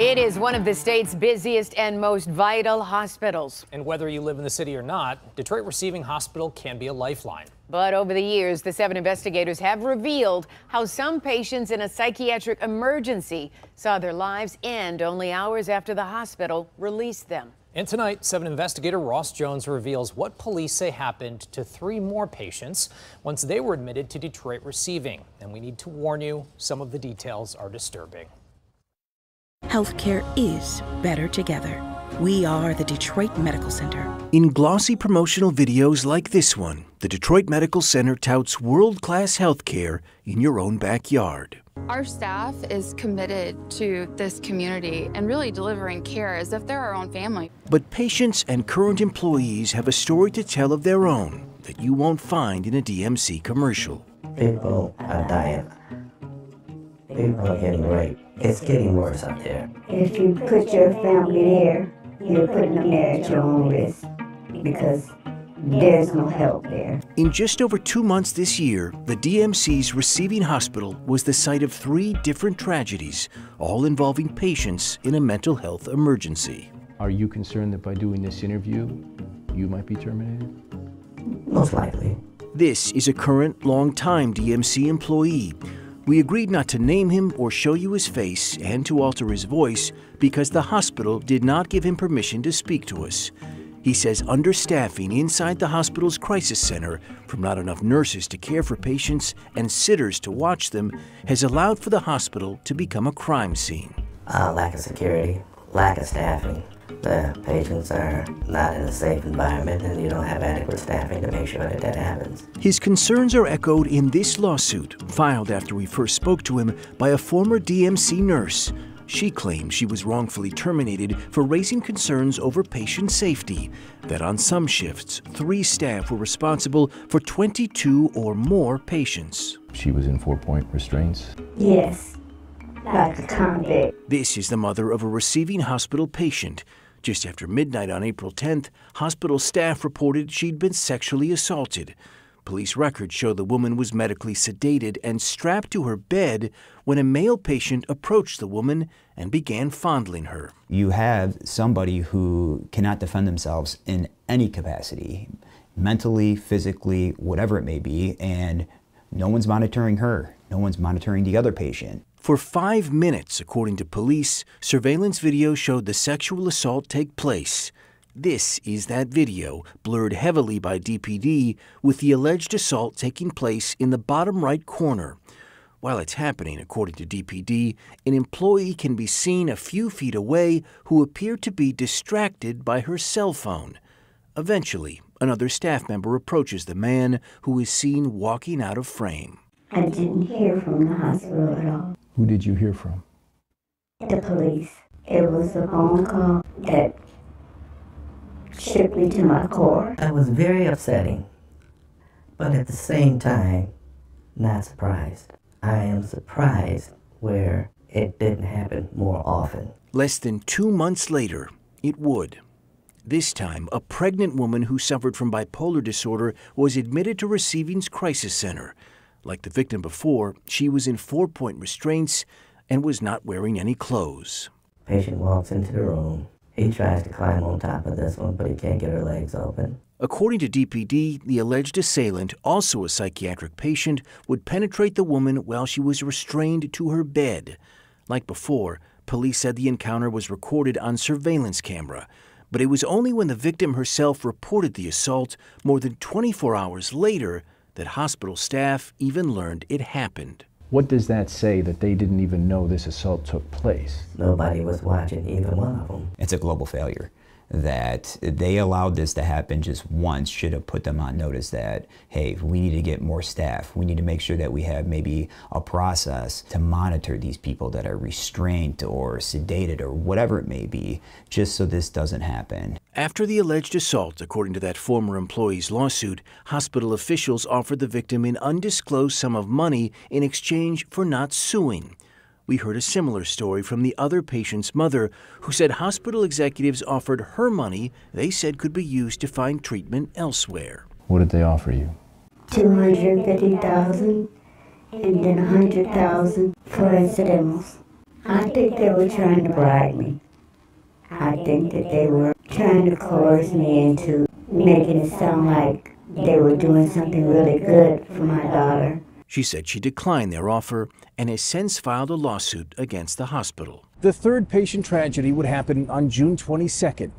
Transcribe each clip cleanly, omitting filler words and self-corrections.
It is one of the state's busiest and most vital hospitals. And whether you live in the city or not, Detroit Receiving Hospital can be a lifeline. But over the years, the 7 investigators have revealed how some patients in a psychiatric emergency saw their lives end only hours after the hospital released them. And tonight, 7 investigator Ross Jones reveals what police say happened to 3 more patients once they were admitted to Detroit Receiving. And we need to warn you, some of the details are disturbing. Healthcare is better together. We are the Detroit Medical Center. In glossy promotional videos like this one, the Detroit Medical Center touts world-class healthcare in your own backyard. Our staff is committed to this community and really delivering care as if they're our own family. But patients and current employees have a story to tell of their own that you won't find in a DMC commercial. People are dying. People are getting raped. It's getting worse out there. If you put your family there, you're putting them there at your own risk because there's no help there. In just over 2 months this year, the DMC's receiving hospital was the site of 3 different tragedies, all involving patients in a mental health emergency. Are you concerned that by doing this interview, you might be terminated? Most likely. This is a current, long-time DMC employee. We agreed not to name him or show you his face and to alter his voice because the hospital did not give him permission to speak to us. He says understaffing inside the hospital's crisis center, from not enough nurses to care for patients and sitters to watch them, has allowed for the hospital to become a crime scene. Lack of security, lack of staffing. The patients are not in a safe environment and you don't have adequate staffing to make sure that that happens. His concerns are echoed in this lawsuit, filed after we first spoke to him by a former DMC nurse. She claims she was wrongfully terminated for raising concerns over patient safety, that on some shifts, 3 staff were responsible for 22 or more patients. She was in 4-point restraints? Yes, like a convict. This is the mother of a receiving hospital patient. Just after midnight on April 10th, hospital staff reported she'd been sexually assaulted. Police records show the woman was medically sedated and strapped to her bed when a male patient approached the woman and began fondling her. You have somebody who cannot defend themselves in any capacity, mentally, physically, whatever it may be, and no one's monitoring her. No one's monitoring the other patient. For 5 minutes, according to police, surveillance video showed the sexual assault take place. This is that video, blurred heavily by DPD, with the alleged assault taking place in the bottom right corner. While it's happening, according to DPD, an employee can be seen a few feet away who appeared to be distracted by her cell phone. Eventually, another staff member approaches the man who is seen walking out of frame. I didn't hear from the hospital at all. Who did you hear from? The police. It was a phone call that shook me to my core. That was very upsetting, but at the same time, not surprised. I am surprised where it didn't happen more often. Less than 2 months later, it would. This time, a pregnant woman who suffered from bipolar disorder was admitted to Receiving's crisis center. Like the victim before, she was in 4-point restraints and was not wearing any clothes. Patient walks into the room. He tries to climb on top of this one, but he can't get her legs open. According to DPD, the alleged assailant, also a psychiatric patient, would penetrate the woman while she was restrained to her bed. Like before, police said the encounter was recorded on surveillance camera, but it was only when the victim herself reported the assault more than 24 hours later that hospital staff even learned it happened. What does that say that they didn't even know this assault took place? Nobody was watching, even one of them. It's a global failure. That they allowed this to happen just once should have put them on notice that, hey, we need to get more staff. We need to make sure that we have maybe a process to monitor these people that are restrained or sedated or whatever it may be, just so this doesn't happen. After the alleged assault, according to that former employee's lawsuit, hospital officials offered the victim an undisclosed sum of money in exchange for not suing. We heard a similar story from the other patient's mother, who said hospital executives offered her money they said could be used to find treatment elsewhere. What did they offer you? $250,000 and then $100,000 for incidentals. I think they were trying to bribe me. I think that they were trying to coerce me into making it sound like they were doing something really good for my daughter. She said she declined their offer and has since filed a lawsuit against the hospital. The third patient tragedy would happen on June 22nd.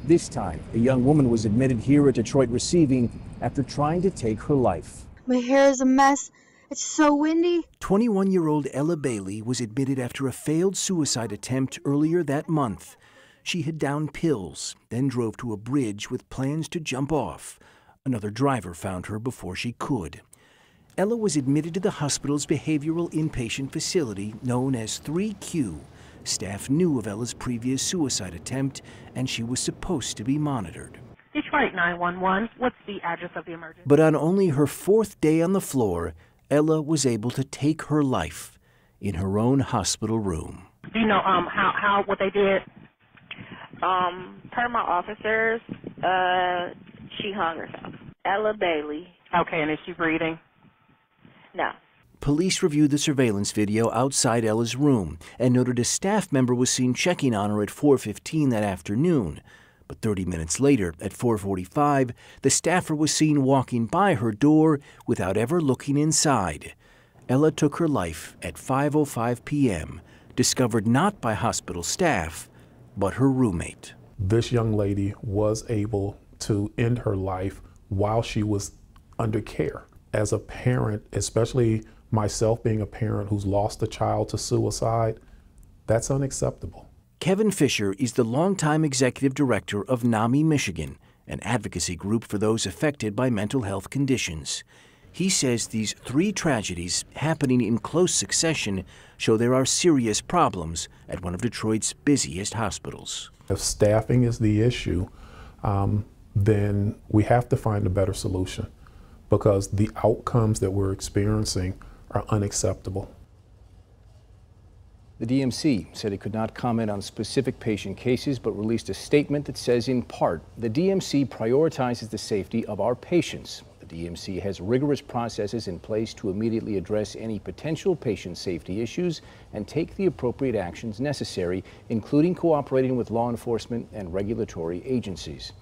This time, a young woman was admitted here at Detroit Receiving after trying to take her life. My hair is a mess. It's so windy. 21-year-old Ella Bailey was admitted after a failed suicide attempt earlier that month. She had downed pills, then drove to a bridge with plans to jump off. Another driver found her before she could. Ella was admitted to the hospital's behavioral inpatient facility known as 3Q. Staff knew of Ella's previous suicide attempt, and she was supposed to be monitored. Detroit 911, what's the address of the emergency? But on only her fourth day on the floor, Ella was able to take her life in her own hospital room. Do you know how what they did? Per my officers, she hung herself. Ella Bailey. Okay, and is she breathing? No. Police reviewed the surveillance video outside Ella's room and noted a staff member was seen checking on her at 4:15 that afternoon. But 30 minutes later, at 4:45, the staffer was seen walking by her door without ever looking inside. Ella took her life at 5:05 p.m., discovered not by hospital staff, but her roommate. This young lady was able to end her life while she was under care. As a parent, especially myself being a parent who's lost a child to suicide, that's unacceptable. Kevin Fisher is the longtime executive director of NAMI Michigan, an advocacy group for those affected by mental health conditions. He says these three tragedies happening in close succession show there are serious problems at one of Detroit's busiest hospitals. If staffing is the issue, then we have to find a better solution, because the outcomes that we're experiencing are unacceptable. The DMC said it could not comment on specific patient cases, but released a statement that says, in part, the DMC prioritizes the safety of our patients. The DMC has rigorous processes in place to immediately address any potential patient safety issues and take the appropriate actions necessary, including cooperating with law enforcement and regulatory agencies.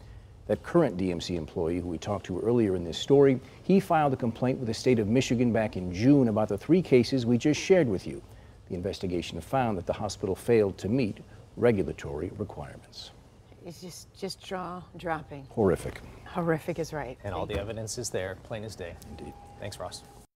That current DMC employee who we talked to earlier in this story, he filed a complaint with the state of Michigan back in June about the three cases we just shared with you. The investigation found that the hospital failed to meet regulatory requirements. It's just jaw-dropping. Horrific. Horrific is right. And all the evidence is there, plain as day. Indeed. Thanks, Ross.